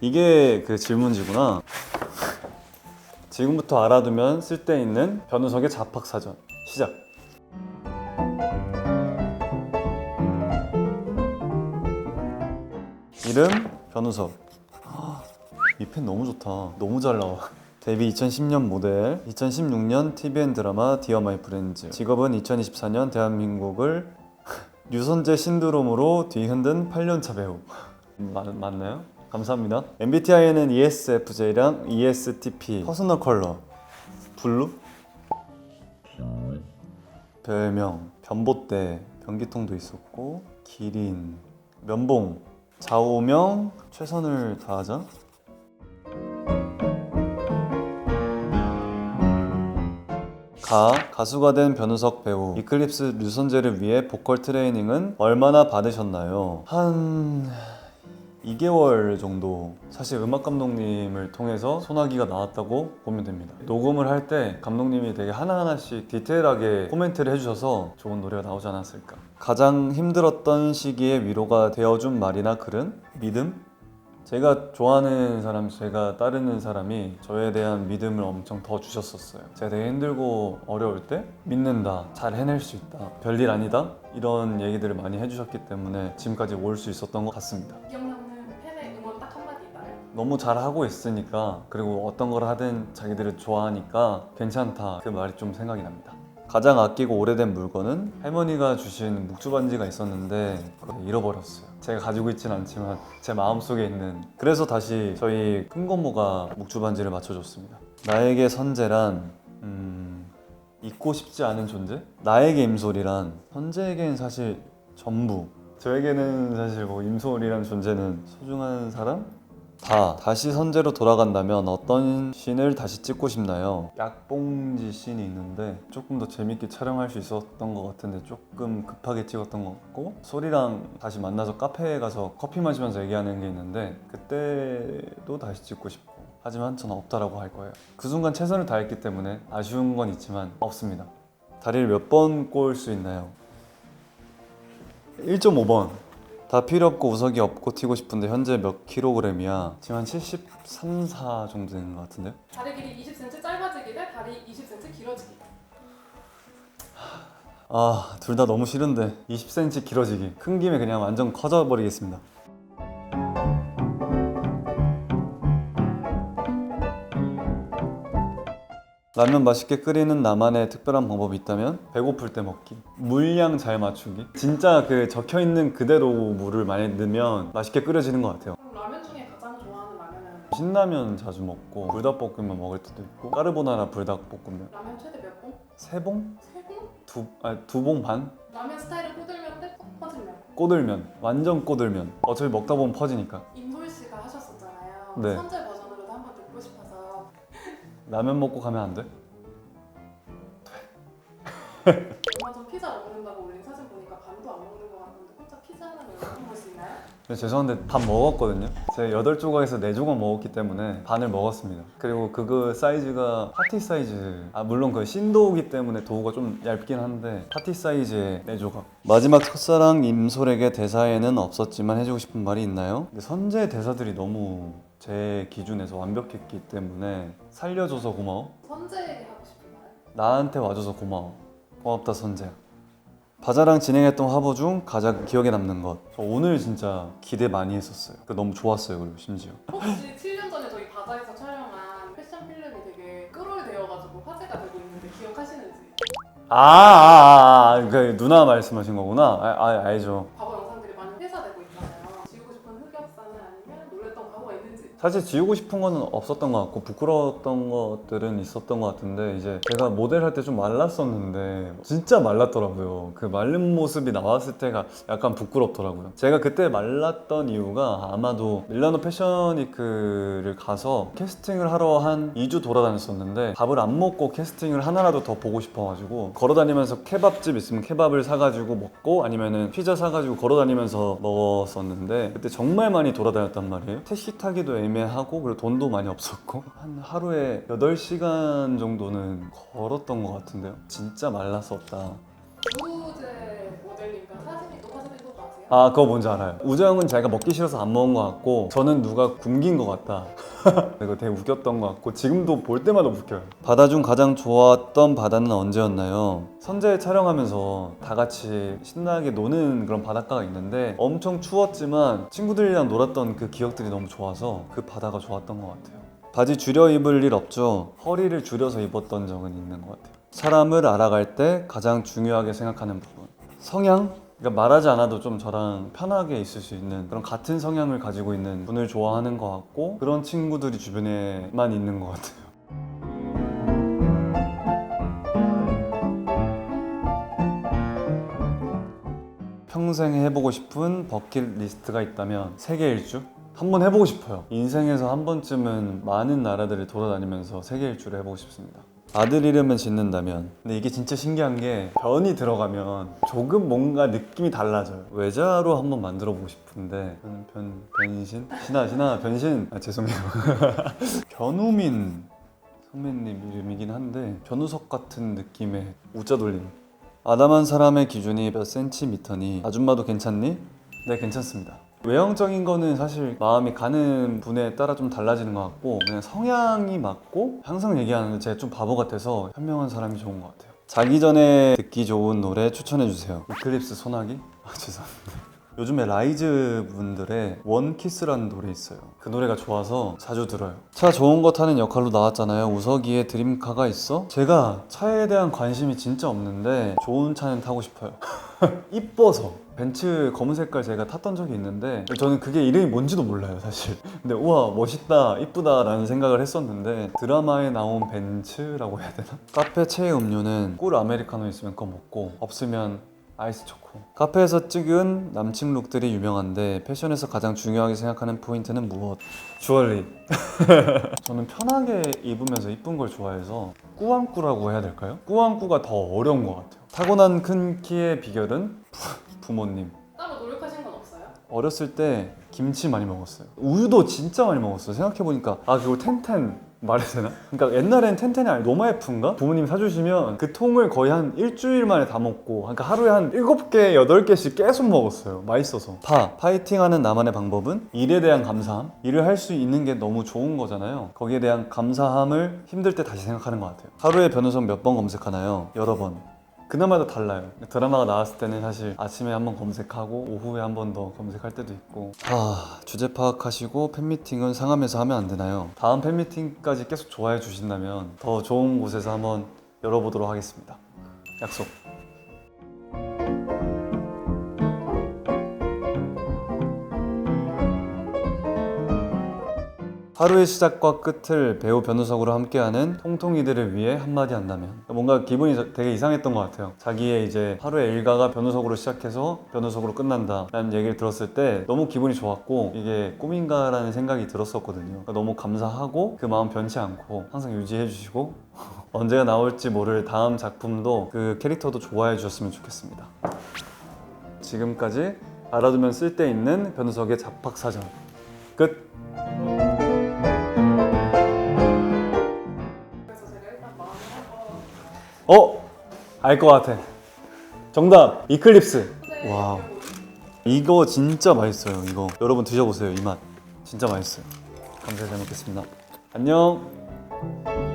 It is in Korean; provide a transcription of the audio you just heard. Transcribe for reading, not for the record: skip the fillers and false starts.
이게 그 질문지구나. 지금부터 알아두면 쓸데있는 변우석의 자팍사전 시작. 이름 변우석. 이 펜 너무 좋다. 너무 잘 나와. 데뷔 2010년 모델, 2016년 TVN 드라마 디어 마이 프렌즈. 직업은 2024년 대한민국을 류선재 신드롬으로 뒤흔든 8년차 배우. 맞나요? 감사합니다. MBTI는 ESFJ랑 ESTP. 퍼스널 컬러 블루. 별명 변보대, 변기통도 있었고, 기린, 면봉, 좌우명 최선을 다하자. 가수가 된 변우석 배우. 이클립스 류선재를 위해 보컬 트레이닝은 얼마나 받으셨나요? 한 2개월 정도. 사실 음악 감독님을 통해서 소나기가 나왔다고 보면 됩니다. 녹음을 할 때 감독님이 되게 하나하나씩 디테일하게 코멘트를 해주셔서 좋은 노래가 나오지 않았을까. 가장 힘들었던 시기에 위로가 되어준 말이나 글은? 믿음? 제가 좋아하는 사람, 제가 따르는 사람이 저에 대한 믿음을 엄청 더 주셨었어요. 제가 되게 힘들고 어려울 때 믿는다, 잘 해낼 수 있다, 별일 아니다, 이런 얘기들을 많이 해주셨기 때문에 지금까지 올 수 있었던 것 같습니다. 기억나는 팬의 응원 딱 한마디 있나요? 너무 잘하고 있으니까, 그리고 어떤 걸 하든 자기들을 좋아하니까 괜찮다, 그 말이 좀 생각이 납니다. 가장 아끼고 오래된 물건은 할머니가 주신 묵주 반지가 있었는데 그걸 잃어버렸어요. 제가 가지고 있진 않지만 제 마음속에 있는. 그래서 다시 저희 큰고모가 묵주 반지를 맞춰줬습니다. 나에게 선재란 잊고 싶지 않은 존재? 나에게 임솔이란 선재에겐 사실 전부. 저에게는 사실 뭐 임솔이란 존재는 소중한 사람? 다시 선재로 돌아간다면 어떤 씬을 다시 찍고 싶나요? 약봉지 씬이 있는데 조금 더 재밌게 촬영할 수 있었던 것 같은데 조금 급하게 찍었던 것 같고, 소리랑 다시 만나서 카페에 가서 커피 마시면서 얘기하는 게 있는데 그때도 다시 찍고 싶고, 하지만 저는 없다라고 할 거예요. 그 순간 최선을 다했기 때문에 아쉬운 건 있지만 없습니다. 다리를 몇 번 꼬을 수 있나요? 1.5번. 다 필요 없고 우석이 없고 튀고 싶은데 현재 몇 킬로그램이야? 지금 한 73, 4 정도 되는 것 같은데요? 다리 길이 20cm 짧아지기 대 다리 20cm 길어지기. 둘 다 너무 싫은데 20cm 길어지기. 큰 김에 그냥 완전 커져버리겠습니다. 라면 맛있게 끓이는 나만의 특별한 방법이 있다면? 배고플 때 먹기. 물량 잘 맞추기. 진짜 그 적혀있는 그대로 물을 많이 넣으면 맛있게 끓여지는 것 같아요. 그럼 라면 중에 가장 좋아하는 라면은? 신라면 자주 먹고, 불닭볶음면 먹을 때도 있고, 까르보나라 불닭볶음면. 라면 최대 몇 봉? 3봉? 3봉? 2봉 반? 라면 스타일은 꼬들면 대 퍼질면? 꼬들면. 완전 꼬들면. 어차피 먹다 보면 퍼지니까. 임솔 씨가 하셨었잖아요. 네. 선재 버전으로도 한번 듣고 싶어서. 라면 먹고 가면 안 돼? 얼마 전 피자 먹는다고 올린 사진 보니까 반도 안 먹는 것 같은데 혼자 피자 하나를 먹을 수 있나요? 죄송한데 밥 먹었거든요. 제가 8조각에서 4조각 먹었기 때문에 반을 먹었습니다. 그리고 그거 사이즈가 파티 사이즈. 물론 그 신도우기 때문에 도우가 좀 얇긴 한데 파티 사이즈의 4조각. 마지막 첫사랑 임솔에게 대사에는 없었지만 해주고 싶은 말이 있나요? 근데 선재 대사들이 너무 제 기준에서 완벽했기 때문에 살려줘서 고마워. 선재에게 하고 싶은 말? 나한테 와줘서 고마워. 고맙다 선재야. 바자랑 진행했던 화보 중 가장 기억에 남는 것. 저 오늘 진짜 기대 많이 했었어요. 너무 좋았어요. 그리고 심지어 혹시 7년 전에 저희 바다에서 촬영한 패션 필름이 되게 끌어되어가지고 화제가 되고 있는데 기억하시는지? 그 누나 말씀하신 거구나. 알죠. 과거 영상들이 많이 회사되고 있잖아요. 지우고 싶은 흑역사는 아니면 놀랬던 과거가 있는지? 사실 지우고 싶은 거는 없었던 것 같고 부끄러웠던 것들은 있었던 것 같은데, 이제 제가 모델할 때 좀 말랐었는데 진짜 말랐더라고요. 그 마른 모습이 나왔을 때가 약간 부끄럽더라고요. 제가 그때 말랐던 이유가 아마도 밀라노 패션위크를 가서 캐스팅을 하러 한 2주 돌아다녔었는데 밥을 안 먹고 캐스팅을 하나라도 더 보고 싶어가지고 걸어다니면서 케밥집 있으면 케밥을 사가지고 먹고, 아니면은 피자 사가지고 걸어다니면서 먹었었는데 그때 정말 많이 돌아다녔단 말이에요. 택시 타기도 애매하고 그리고 돈도 많이 없었고 한 하루에 8시간 정도는 걸었던 것 같은데요. 진짜 말랐었다. 주제 모델님과 사진이 또 화제된 거 아세요? 아 그거 뭔지 알아요. 우정은 자기가 먹기 싫어서 안 먹은 것 같고 저는 누가 굶긴 것 같다. 이거 되게 웃겼던 것 같고 지금도 볼 때마다 웃겨요. 바다 중 가장 좋았던 바다는 언제였나요? 선제 촬영하면서 다 같이 신나게 노는 그런 바닷가가 있는데 엄청 추웠지만 친구들이랑 놀았던 그 기억들이 너무 좋아서 그 바다가 좋았던 것 같아요. 바지 줄여 입을 일 없죠? 허리를 줄여서 입었던 적은 있는 것 같아요. 사람을 알아갈 때 가장 중요하게 생각하는 부분. 성향? 그러니까 말하지 않아도 좀 저랑 편하게 있을 수 있는 그런 같은 성향을 가지고 있는 분을 좋아하는 것 같고 그런 친구들이 주변에만 있는 것 같아요. 평생 해보고 싶은 버킷리스트가 있다면 세계 일주? 한번 해보고 싶어요. 인생에서 한 번쯤은 많은 나라들을 돌아다니면서 세계 일주를 해보고 싶습니다. 아들 이름을 짓는다면 근데 이게 진짜 신기한 게 변이 들어가면 조금 뭔가 느낌이 달라져요. 외자로 한번 만들어 보고 싶은데 변신? 신아 변신? 아 죄송해요. 변우민 선배님 이름이긴 한데 변우석 같은 느낌의 우자 돌림. 아담한 사람의 기준이 몇 센티미터니? 아줌마도 괜찮니? 네 괜찮습니다. 외형적인 거는 사실 마음이 가는 분에 따라 좀 달라지는 것 같고 그냥 성향이 맞고 항상 얘기하는데 제가 좀 바보 같아서 현명한 사람이 좋은 것 같아요. 자기 전에 듣기 좋은 노래 추천해 주세요. 이클립스 소나기? 아 죄송합니다. 요즘에 라이즈 분들의 원키스라는 노래 있어요. 그 노래가 좋아서 자주 들어요. 차 좋은 거 타는 역할로 나왔잖아요. 우석이의 드림카가 있어? 제가 차에 대한 관심이 진짜 없는데 좋은 차는 타고 싶어요. 이뻐서. 벤츠 검은 색깔 제가 탔던 적이 있는데 저는 그게 이름이 뭔지도 몰라요 사실. 근데 우와 멋있다 이쁘다 라는 생각을 했었는데 드라마에 나온 벤츠라고 해야 되나? 카페 최애 음료는 꿀 아메리카노 있으면 그거 먹고 없으면 아이스 초코. 카페에서 찍은 남친 룩들이 유명한데 패션에서 가장 중요하게 생각하는 포인트는 무엇? 주얼리. 저는 편하게 입으면서 이쁜 걸 좋아해서 꾸안꾸라고 해야 될까요? 꾸안꾸가 더 어려운 것 같아요. 타고난 큰 키의 비결은? 부모님. 따로 노력하신 건 없어요? 어렸을 때 김치 많이 먹었어요. 우유도 진짜 많이 먹었어요. 생각해보니까 아 그걸 텐텐 말해야 되나? 그러니까 옛날엔 텐텐이 아니라 노마에프인가? 부모님이 사주시면 그 통을 거의 한 일주일 만에 다 먹고 그러니까 하루에 한 7개, 8개씩 계속 먹었어요. 맛있어서. 파이팅하는 나만의 방법은? 일에 대한 감사함? 일을 할 수 있는 게 너무 좋은 거잖아요. 거기에 대한 감사함을 힘들 때 다시 생각하는 것 같아요. 하루에 변호석 몇 번 검색하나요? 여러 번. 그나마도 달라요. 드라마가 나왔을 때는 사실 아침에 한번 검색하고 오후에 한 번 더 검색할 때도 있고. 주제 파악하시고 팬미팅은 상암에서 하면 안 되나요? 다음 팬미팅까지 계속 좋아해 주신다면 더 좋은 곳에서 한번 열어보도록 하겠습니다. 약속. 하루의 시작과 끝을 배우 변우석으로 함께하는 통통이들을 위해 한마디 한다면 뭔가 기분이 되게 이상했던 것 같아요. 자기의 이제 하루의 일과가 변우석으로 시작해서 변우석으로 끝난다 라는 얘기를 들었을 때 너무 기분이 좋았고 이게 꿈인가 라는 생각이 들었었거든요. 그러니까 너무 감사하고 그 마음 변치 않고 항상 유지해 주시고 언제가 나올지 모를 다음 작품도 그 캐릭터도 좋아해 주셨으면 좋겠습니다. 지금까지 알아두면 쓸데있는 변우석의 잡학사전 끝. 알 것 같아. 정답! 이클립스. 네. 와우. 이거 진짜 맛있어요. 이거 여러분 드셔보세요. 이 맛 진짜 맛있어요. 감사히 잘 먹겠습니다. 안녕.